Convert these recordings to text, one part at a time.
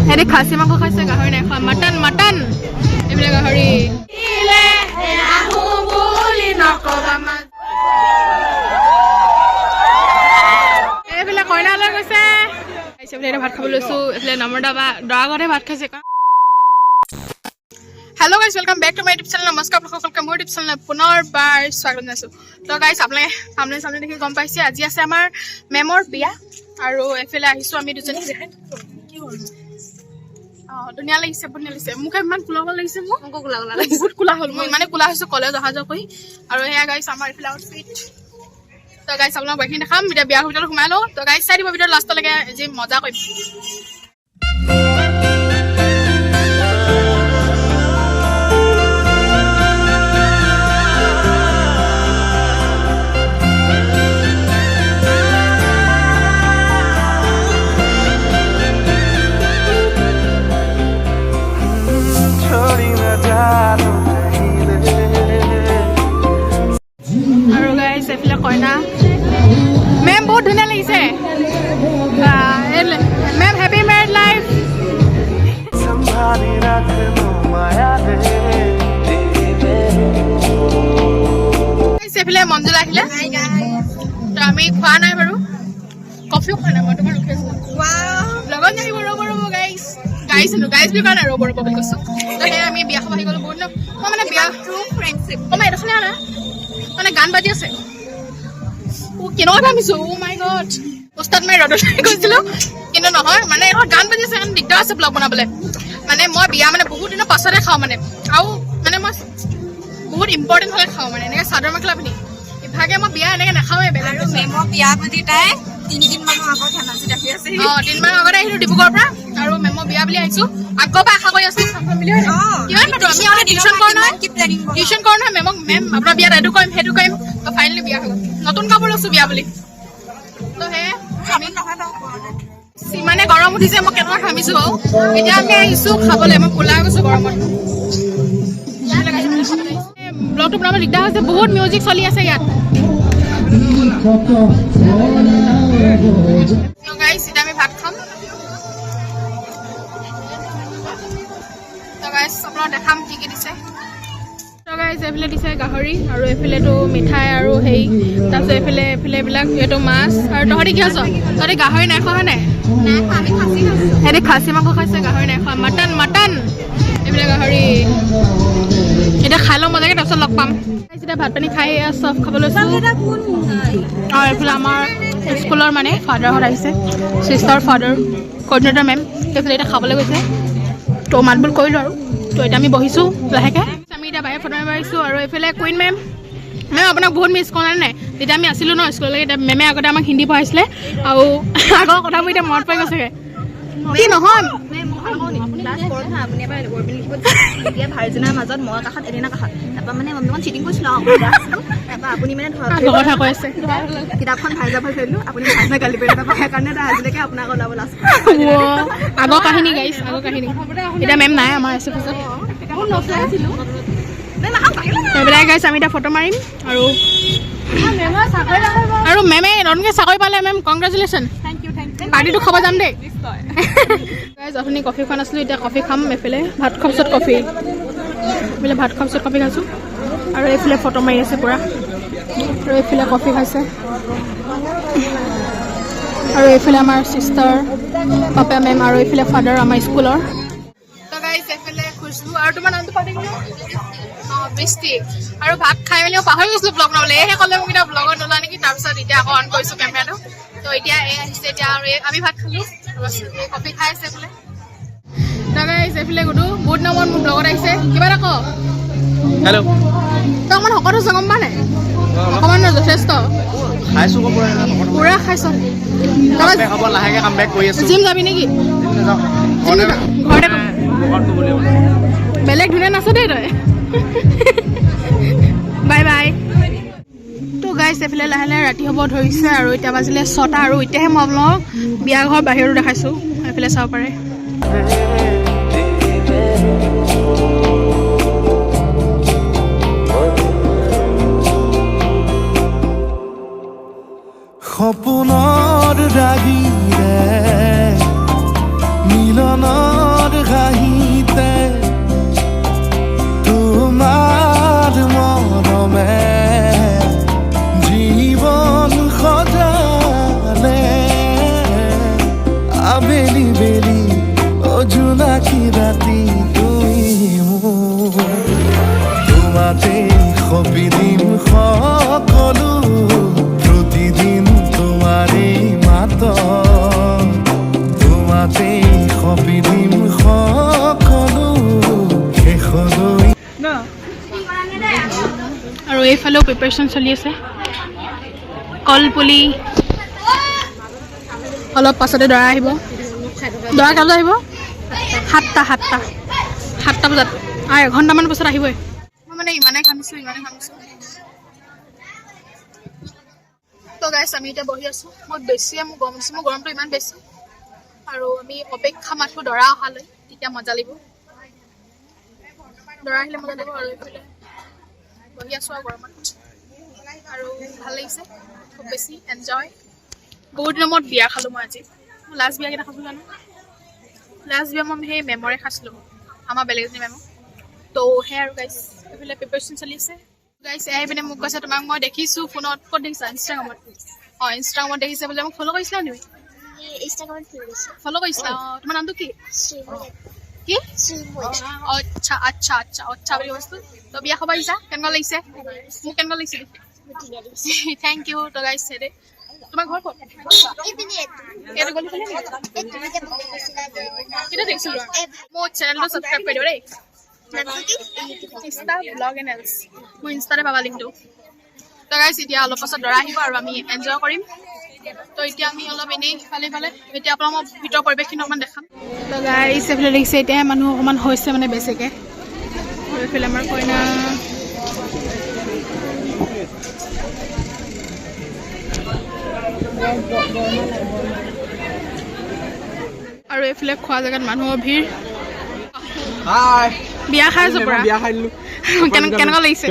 হেৰি খাচী মাংস খাইছে, গাহৰি নাই খোৱা। মাটন মাটন এইবিলাক গাহৰি। এইফালে কইনালৈ গৈছে। ভাত খাব লৈছোঁ। এইফালে নম্ৰতা বা দৰাগতে ভাত খাইছে। Hello' guys, welcome back to my YouTube channel. নমস্কাৰ সকলোকে মোৰ ইউটিউব চেনেলত পুনৰবাৰ স্বাগত জনাইছোঁ। তো গাইজ, আপোনালোকে সামনে দেখি গম পাইছে আজি আছে আমাৰ মেমৰ বিয়া, আৰু এইফালে আহিছোঁ আমি দুজনী। ধুনীয়া লাগিছে, ধুনীয়া লাগিছে। মোক ইমান কোলা লাগিছে, মোক বহুত কোলা হ'ল। মই ইমানে কোলা হৈছোঁ কলেজ অহা যোৱা কৰি। আৰু সেয়া গাইজ আমাৰ এইফালে আউটফিট। তো গাইজ আপোনাক বাকীখিনি দেখাম। এতিয়া বিয়াৰ ভিতৰত সোমাই লওঁ। তো গাইজ চাই দিব ভিতৰত লাষ্টলৈকে, যি মজা কৰিম। আৰু গাইজ এইফালে কইনা। মেম বহুত ধুনীয়া লাগিছে। Ma'am happy married life. এইফালে মঞ্জুল আহিলে। তো আমি খোৱা নাই বাৰু, কফিও খোৱা নাই। মই তোমাৰ ৰখি আছো লগত আহিব। ৰ'ব গাইজ, গাইজ বুলি কোৱা নাই, ৰ'ব বুলি কৈছো। তো সেয়া আমি বিয়া খাব আহি গ'লো বহুত। মই মানে বিয়া ফ্ৰেণ্ডশ্বিপ এইডোখৰলৈ আনা মানে গান বাজি আছে। কেনেকুৱা ভাবিছো, মাই গড। পোষ্টাত মই ৰ'দত গৈছিলো, কিন্তু নহয় মানে এখন গান বাজি আছে, এখন দিগদাৰ আছে ব্লগ বনাবলৈ। মানে মই বিয়া মানে বহুত দিনৰ পাছতে খাওঁ মানে, আৰু মানে মই বহুত ইম্পৰ্টেণ্ট হ'লে খাওঁ মানে। এনেকৈ চাদৰ মেখেলা পিন্ধি ইভাগে মই বিয়া এনেকৈ নাখাওঁৱে। বেলেগ মেমৰ বিয়া বুলি তাই 3 দিনমানৰ আগত ধেমাজিত আহি আছে। 3 মাহৰ আগতে আহিলোঁ ডিব্ৰুগড়ৰ পৰা, আৰু মেমৰ বিয়া বুলি আহিছোঁ। আগৰ পৰা আশা কৰি আছোঁ বুলি। কিমান পাতো আমি মানে টিউশ্যন কৰোঁ নহয়, মেমক মেম আপোনাৰ বিয়াত এইটো কৰিম সেইটো কৰিম। তো ফাইনেলি বিয়া হ'ল। নতুন কাপোৰ লৈছোঁ বিয়া বুলি। তো সেয়ে আমি ইমানে গৰম উঠিছে, মই কেনেকুৱা ঘামিছোঁ বাৰু। এতিয়া আমি আহিছোঁ খাবলৈ। মই ওলাই গৈছোঁ গৰমত। ব্লগটো বনাব দিগদাৰ হৈছে, বহুত মিউজিক চলি আছে ইয়াত। গাইজ এতিয়া আমি ভাত খাম। গাইজ আপোনাক দেখাম কি কি দিছে। গাইজ এইফালে দিছে গাহৰি, আৰু এইফালেতো মিঠাই আৰু হেৰি, তাৰপিছত এইফালে এইবিলাক এইটো মাছ। আৰু তহঁতি কি আছ? তহঁতি গাহৰি নাই খোৱা হয় নাই? সিহঁতি খাচী মাংস খাইছে, গাহৰি নাই খোৱা। মাটন মাটন এইবিলাক গাহৰি। এতিয়া খাই লওঁ মজাকে, তাৰপিছত লগ পাম। এতিয়া ভাত পানী খাই চব খাব লৈছোঁ। আৰু এইফালে আমাৰ স্কুলৰ মানে ফাদাৰহঁত আহিছে, চিষ্টাৰ ফাদাৰ কৰ্ডিনেটৰ মেম। সেইফালে এতিয়া খাবলৈ গৈছে। তো মাত বোল কৰিলোঁ আৰু। তো এতিয়া আমি বহিছোঁ লাহেকৈ। আমি এতিয়া বাহিৰত ফটো মাৰিব আহিছোঁ। আৰু এইফালে কুইন মেম আপোনাক বহুত মিছ কৰা নাই। যেতিয়া আমি আছিলোঁ ন স্কুললৈকে, এতিয়া মেমে আগতে আমাক হিন্দী পঢ়াইছিলে, আৰু আগৰ কথাবোৰ এতিয়া মনত পৰি গৈছেগৈ। কি নহয় আপুনি এবাৰ ভাৰ্জিনাৰ মাজত মই কাষত এদিনা কাষত তাৰপৰা মানে অকণমান চিটিং কৰিছিলোঁ। তাৰপৰা আপুনি মানে কথা কৈ আছে, কিতাপখন ভাইজা ভাল থৈ দিলোঁ। আপুনি ভাইজা গালি পাৰিলে, তাৰপৰা সেইকাৰণে আজিলৈকে আপোনাক ওলাব লাষ্ট। আগৰ কাহিনী গাইছ, আগৰ কাহিনী। এতিয়া মেম নাই আমাৰ আছে পিছত। সেইবিলাক গাইছ আমি এতিয়া ফটো মাৰিম। আৰু মেমে নতুনকৈ চাকৰি পালে, মেম কংগ্ৰেচুলেশ্যন। পাৰ্টিটো খাব যাম দেই। গাইছ অথনি কফি খোৱা নাছিলোঁ, এতিয়া কফি খাম। এইফালে ভাত খোৱাৰ পিছত কফি, এইফালে ভাত খোৱাৰ পিছত কফি খাইছোঁ। আৰু এইফালে ফটো মাৰি আছে পূৰা, আৰু এইফালে কফি খাইছে। আৰু এইফালে আমাৰ চিষ্টাৰ পাপা মেম, আৰু এইফালে ফাদাৰ আমাৰ স্কুলৰ। তো গাইছ এইফালে খুচবু, আৰু তোমাৰ নামটো পাতি গ'লো বৃষ্টি। আৰু ভাত খাই মেলি পাহৰি গৈছিলোঁ ব্লগ বনাবলৈ। এইহে ক'লে মোক এতিয়া ব্লগত নোলোৱা নেকি। তাৰপিছত এতিয়া আকৌ অন কৰিছোঁ কেমেৰাটো। তো এতিয়া এই আহিছে। এতিয়া আৰু আমি ভাত খালোঁ, কফি খাই আছে বোলে। তো গাইছ এইফালে গুডু বহুত দিনৰ মূৰত মোৰ ব্লগত আহিছে। কিবা এটা কওঁ। হেল্ল', তই অকণমান শকত হৈছে গম পাৱ নাই? অকণমান যথেষ্ট খাইছোঁ পুৰা খাইছ। লাহেকৈ কাম বেক কৰি আছোঁ। জিম যাবি নেকি? ঘৰতে বেলেগ ধুনীয়া নাচ দেই তই। Bye bye. তো গাইছ এইফালে লাহে লাহে ৰাতি হ'ব ধৰিছে, আৰু এতিয়া বাজিলে 6টা। আৰু এতিয়াহে মই আপোনাক বিয়া ঘৰ বাহিৰতো দেখাইছোঁ। এইফালে চাব পাৰে। সপোনৰ ৰাগিৰে মিলনৰ বিধিম সকলো শেষলৈ আৰু এইফালেও প্ৰিপাৰেশ্যন চলি আছে কলপুলি অলপ পাছতে দৰা আহিব দৰা কেইটা আহিব 7টা বজাত আৰু এঘণ্টামান পাছত আহিবই মই মানে ইমানেই খামিছোঁ তো গাইছ আমি এতিয়া বহি আছোঁ মই বেছিয়ে মোৰ গৰম উঠিছে মোৰ গৰমটো ইমান বেছি আৰু আমি অপেক্ষা মাথোঁ দৰা অহালৈ তেতিয়া মজা লাগিব দৰা আহিলে মজা লাগিব আৰু এইফালে বহি আছোঁ আৰু গৰমত আৰু ভাল লাগিছে খুব বেছি এনজয় বহুত দিনৰ মূৰত বিয়া খালোঁ মই আজি মই লাষ্ট বিয়া কেইটা খালোঁ জানো লাষ্ট বিয়া মই সেই মেমৰে খাইছিলোঁ আমাৰ বেলেগ এজনী মেমৰ তো সেয়া আৰু গাইছ এইফালে প্ৰিপাৰেশ্যন চলি আছে গাইছ আহি পিনে মোক কৈছে তোমাক মই দেখিছোঁ ফোনত ক'ত দেখিছা ইনষ্টাগ্ৰামত ইনষ্টাগ্ৰামত দেখিছে বোলে মোক ফ'ল' কৰিছিলা নেকি ফ'ল' কৰিছিলা তোমাৰ নামটো কি কি আচ্ছা বুলি কৈছোঁ তো বিয়া খাব আহিছা কেনেকুৱা লাগিছে মোক কেনেকুৱা লাগিছে থেংক ইউ তো গাইছ দেই তোমাৰ ঘৰ ক'ত এইটো গলি ফালে কেতিয়া দেখিছিলোঁ মোৰ চেনেলটো ছাবস্ক্ৰাইব কৰি দিবা দেই ইনষ্টা ব্লগ এণ্ড এলছ মোৰ ইনষ্টাতে পাবা লিংকটো তো গাইছ এতিয়া অলপ পাছত দৰা আহিব আৰু আমি এনজয় কৰিম তো এতিয়া আমি অলপ এনেই ইফালে এতিয়া আপোনাক মই ভিতৰৰ পৰিৱেশখিনি অকণমান দেখাম তো গাইছ এইফালে দেখিছে এতিয়াহে মানুহ অকণমান হৈছে মানে বেছিকৈ আৰু এইফালে আমাৰ কইনা আৰু এইফালে খোৱা জেগাত মানুহৰ ভিৰ বিয়া খাই আছো পুৰা কেনেকুৱা লাগিছে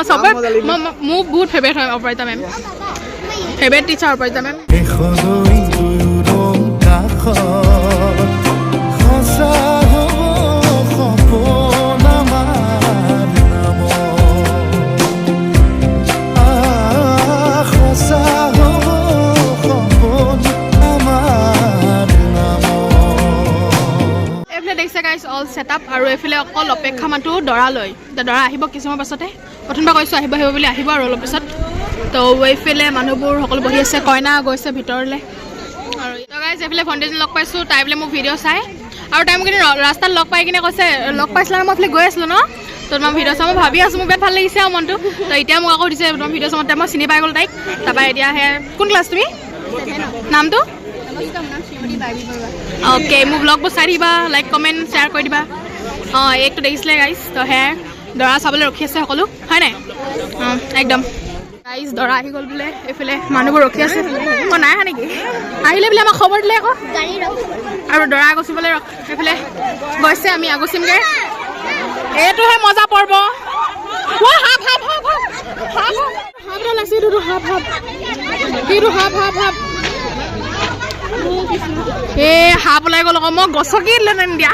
চবে মোৰ বহুত ফেভৰেট হয় অপৰাজিতা মেম ফেভৰেট টিচাৰ অপৰাজিতা মেম শেষলৈ দুয়োৰং কাষত সঁচা হ'ব সপোন আমাৰ নামত সঁচা হ'ব সপোন আমাৰ নামত এইফালে দেখিছে গাইছ অল ছেট আপ আৰু এইফালে অকল অপেক্ষা মাথোঁ দৰালৈ দৰা আহিব কিছুমান পাছতে প্ৰথমবাৰ কৈছোঁ আহিব বুলি আহিব আৰু অলপ পিছত তো এইফালে মানুহবোৰ সকলো বহি আছে কইনা গৈছে ভিতৰলৈ আৰু গাইছ এইফালে ভণ্টিজনী লগ পাইছোঁ তাই বোলে মোক ভিডিঅ' চাই আৰু তাই মোক কিন্তু ৰাস্তাত লগ পাই কিনে কৈছে লগ পাইছিলা মই এইফালে গৈ আছিলোঁ ন তো তোমাৰ ভিডিঅ' চাই মই ভাবি আছোঁ মোৰ বিৰাট ভাল লাগিছে আৰু মনটো তো এতিয়া মোক আকৌ দিছে তোমাৰ ভিডিঅ' চাওঁতে মই চিনি পাই গ'লোঁ তাইক তাৰপৰা এতিয়া কোন ক্লাছ তুমি নামটো অ'কে মোৰ ব্লগবোৰ চাই দিবা লাইক কমেণ্ট শ্বেয়াৰ কৰি দিবা এইটো দেখিছিলে গাইছ তো সেয়াই দৰা চাবলৈ ৰখি আছে সকলো হয় নাই একদম গাইছ দৰা আহি গ'ল বোলে এইফালে মানুহবোৰ ৰখি আছে নাই আহা নেকি আহিলে বোলে আমাক খবৰ দিলে আকৌ আৰু দৰা গচিবলৈ এইফালে গৈছে আমি আগচিমগৈ এইটোহে মজা পৰ্ব এই সাপ ওলাই গ'ল আকৌ মই গছকি দিলোঁ নে দিয়া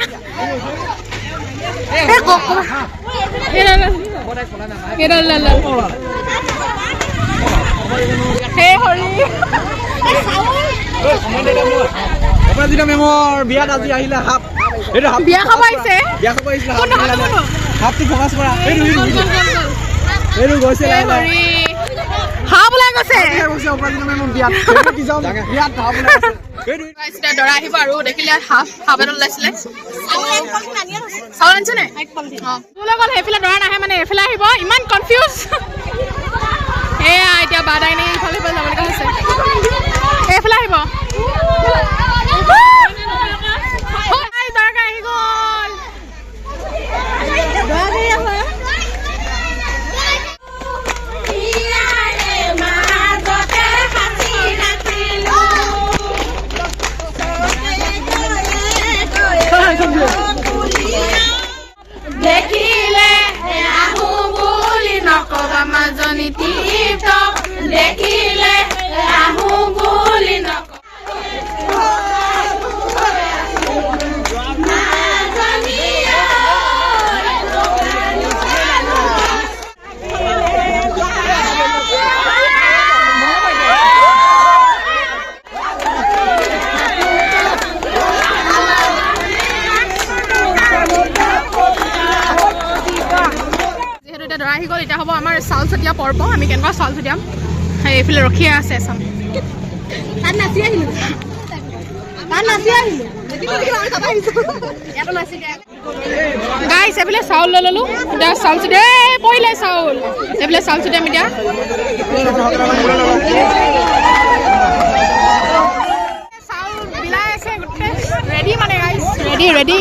অপৰাজিতা মেমৰ বিয়াত আজি আহিলে সাপ এইটো সাপ বিয়া খাব আহিছে সাপটো ফকাছ কৰা এইটো গৈছে সাপ ওলাই গৈছে অপৰাজিতা মেমৰ বিয়াত বিয়াত সাপ ওলাই গৈছে দৰা আহিব আৰু দেখিলে সাপ এটা ওলাইছিলে চাউল আনিছে নে তোৰ লগত সেইফালে দৰা নাহে মানে এইফালে আহিব ইমান কনফিউজ এয়া এতিয়া বাদাই নে ইফালে যাব লগা হৈছে এইফালে আহিব দৰাকে আহি গ'ল দেখিলে আহো বুলি নকবা মাজনী তীৰ্থ দেখিলে আহো বুলি দৰা আহি গ'ল এতিয়া হ'ব আমাৰ চাউল ছটিয়া পৰ্ব আমি কেনেকুৱা চাউল ছটিয়াম এইফালে ৰখিয়ে আছে চাম গাইছ এইফালে চাউল লৈ ল'লোঁ এতিয়া চাউল চিটি পৰিলে চাউল এইফালে চাউল চিটিয়াম এতিয়া চাউল বিলাই আছে গোটেই ৰেডি মানে গাইছ ৰেডি ৰেডি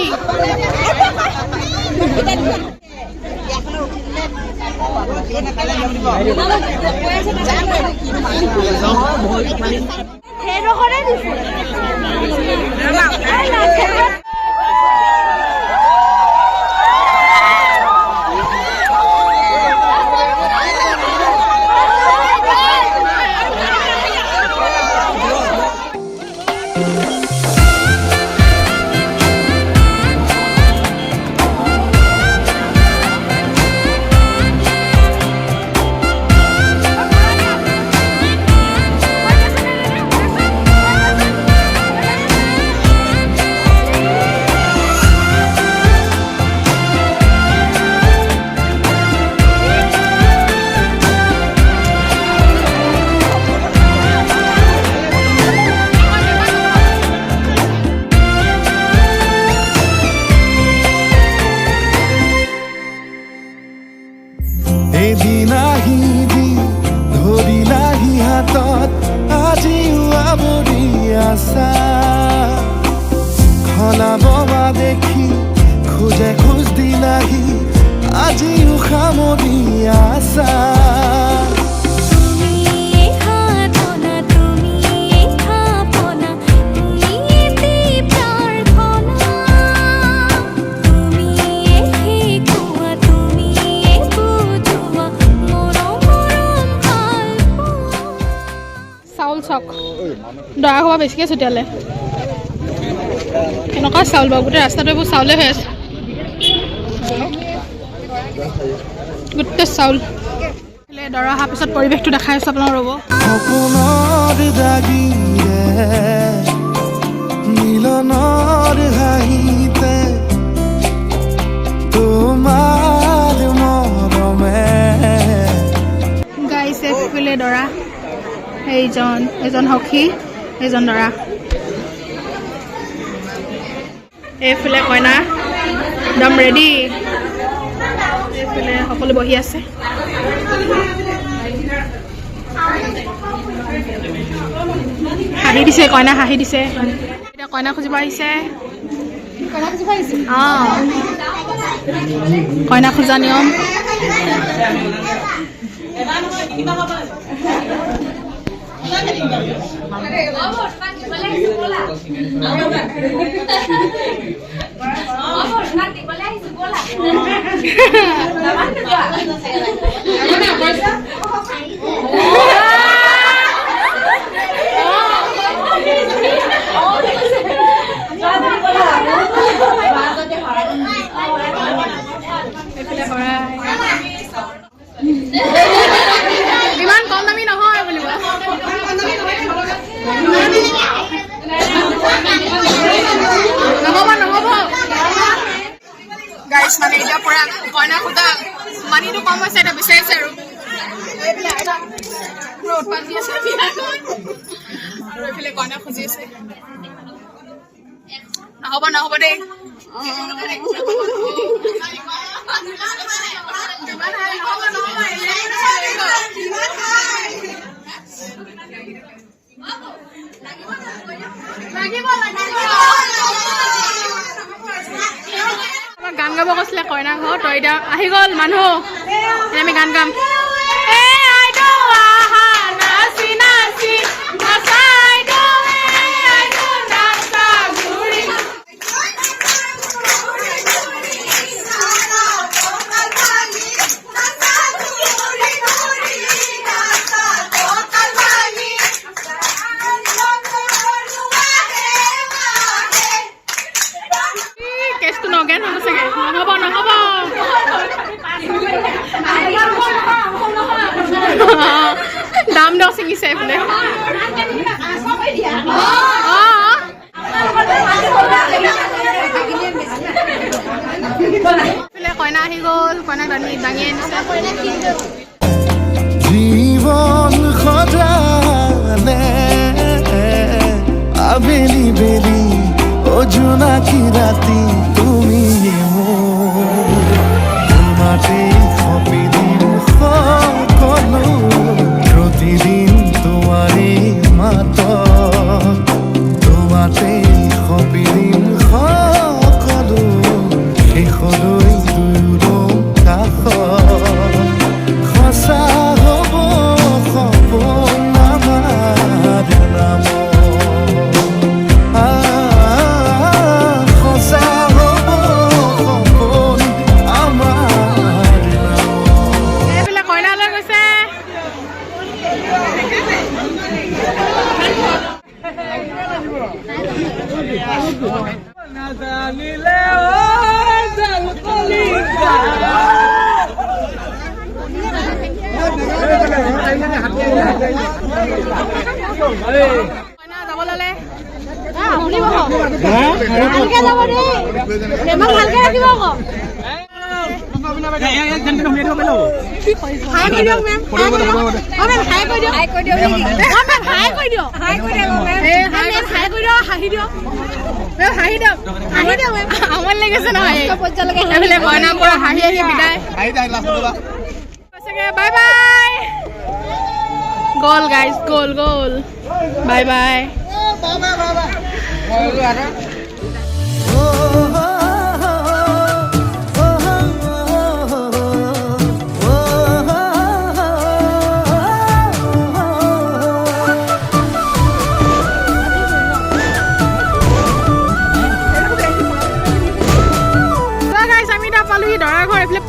এদিন আহিবি ধৰিলাহি হাতত আজিও আৱৰি আছা খলাব বা দেখি খোজে খোজ দিলাহি আজিও সামৰি আছা চাউল চক দৰা খোৱা বেছিকৈ ছটিয়ালে কেনেকুৱা চাউল বাৰু গোটেই ৰাস্তাটো এইবোৰ চাউলে হৈ আছে গোটেই চাউল দৰা অহাৰ পিছত পৰিৱেশটো দেখাই আছোঁ আপোনালোক ৰ'ব সপোনৰ দাগিৰে মিলনৰ হাঁহিতে তোমাৰ মৰমে গাইছে এইফালে দৰা এজন সখী এজন দৰা এইফালে কইনা একদম ৰেডি এইফালে সকলো বহি আছে হাঁহি দিছে কইনা হাঁহি দিছে এতিয়া কইনা খুজিব আহিছে অঁ কইনা খোজা নিয়ম ইমান কম দামী নহয় বুলিব নহ'ব গাইছ মানে এতিয়া পৰা কইনা খোজা মানিটো কম হৈছে এতিয়া বিচাৰিছে আৰু উৎপাত দি আছে আৰু এইফালে কইনা খুজি আছে নহ'ব দেই গান গাব কৈছিলে কইনা ঘৰ তই এতিয়া আহি গ'ল মানুহ আমি গান গাম দাম দহ ছিঙিছে এইফালে কইনা আহি গ'ল কইনাক দাঙি আনিছে জীৱন সজালে আবেলি বেলি ও জোনাকি ৰাতি তুমি তোমাতে সপিদিন সকলো প্ৰতিদিন তোমাৰে মাত তোমাতে সপিদিন সকলো শেষলৈ দুয়ো কাষ সঁচা হ'ব সপোন আমাৰ নাম সঁচা হ'ব সপোন আমাৰ এইফালে কইনালৈ গৈছে নাজানিলে জাল কলিজা কইনা যাব ল'লে আপুনি বহক ভালকে যাব দেই ইমান ভালকে ৰাখিব আকৌ হাই কৈ দিয়ক মেম হাই কৈ দিয়ক হাই কৈ দিয়ক হাই কৈ দিয়ক হাই কৈ দিয়ক হাই কৈ দিয়ক হাই কৈ দিয়ক হাঁহি দিয়ক মেম হাঁহি দিয়ক মেম আমনি লাগিছে নহয় এইফালে কইনাৰ পৰা হাঁহি আহি বিদায় কৈছেগে বাই বাই গ'ল গাইজ গ'ল বাই বাই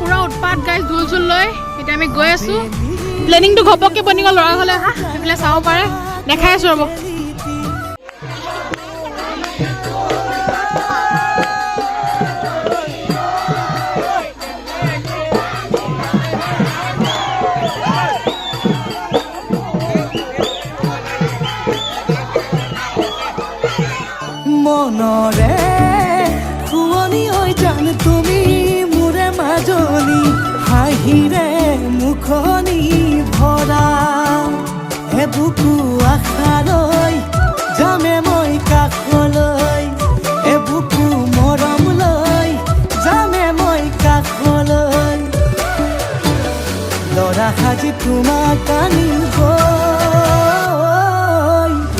পুৰা উৎপাত গাইজ ঢোল লৈ এতিয়া আমি গৈ আছো প্লেনিংটো ঘপককে বনি গ'ল ল'ৰা ঘৰলৈ হা সেইফালে চাব পাৰে দেখাই আছো ৰ'ব মনৰে শুৱনি হৈ জান তুমি মোৰে মাজনী হাঁহিৰে মুখনি ভৰা হে বুকু আশালৈ যামে মই কাষলৈ হে বুকু মৰম লৈ যামে মই কাষলৈ ল'ৰা সাজি তোমাক আনিব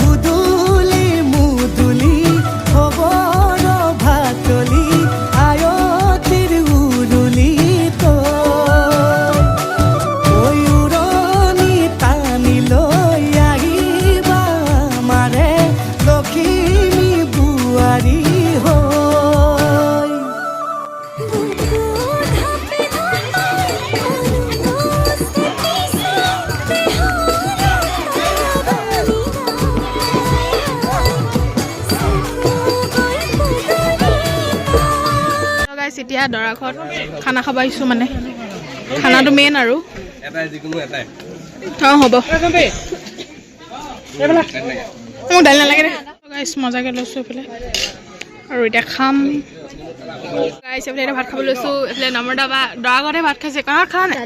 উদুলি মুদুলি খবৰ ভাতলি আয়তিৰ উৰুলি উৰণি টানি লৈ আহিবা মাৰে লখিমী বোৱাৰী হৈ এতিয়া দৰা ঘৰত খানা খাব আহিছো মানে খানাটো মেইন আৰু হ'ব মোক দালি নালাগে দে গাইছ মজাকে লৈছোঁ এইফালে আৰু এতিয়া খাম গাইছ এইফালে এতিয়া ভাত খাব লৈছোঁ এইফালে নম্ৰতা বা দৰা ঘৰতে ভাত খাইছে কইনাঘৰত খালা নাই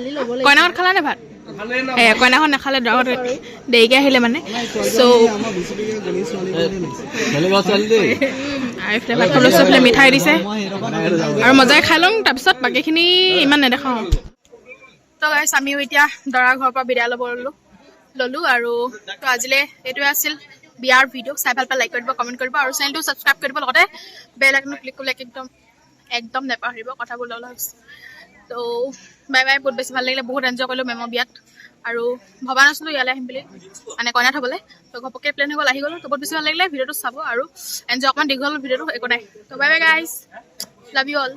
কইনাঘৰত খালা নে ভাত কইনাঘৰত নাখালে দৰা ঘৰত দেৰিকৈ আহিলে মানে চ' এইফালে ভাত খাব লৈছোঁ এইফালে মিঠাই দিছে আৰু মজাই খাই লওঁ তাৰপিছত বাকীখিনি ইমান নেদেখাওঁ তো গাইছ আমিও এতিয়া দৰা ঘৰৰ পৰা বিদায় ল'লোঁ আৰু তো আজিলৈ এইটোৱে আছিল বিয়াৰ ভিডিঅ' চাই ভাল পাই লাইক কৰিব কমেণ্ট কৰিব আৰু চেনেলটো ছাবস্ক্ৰাইব কৰিব লগতে বেল আইকনটো ক্লিক কৰিলে একদম নেপাহৰিব কথাবোৰ ল'লা তো বাই বাই বহুত বেছি ভাল লাগিলে বহুত এনজয় কৰিলোঁ মেমৰ বিয়াত আৰু ভবা নাছিলোঁ ইয়ালৈ আহিম বুলি মানে কইনা থ'বলৈ তো ঘপককৈ প্লেন হৈ গ'ল আহি গ'লোঁ তো বহুত বেছি ভাল লাগিলে ভিডিঅ'টো চাব আৰু এনজয় অকণমান দীঘল ভিডিঅ'টো একো নাই তো bye bye guys love you all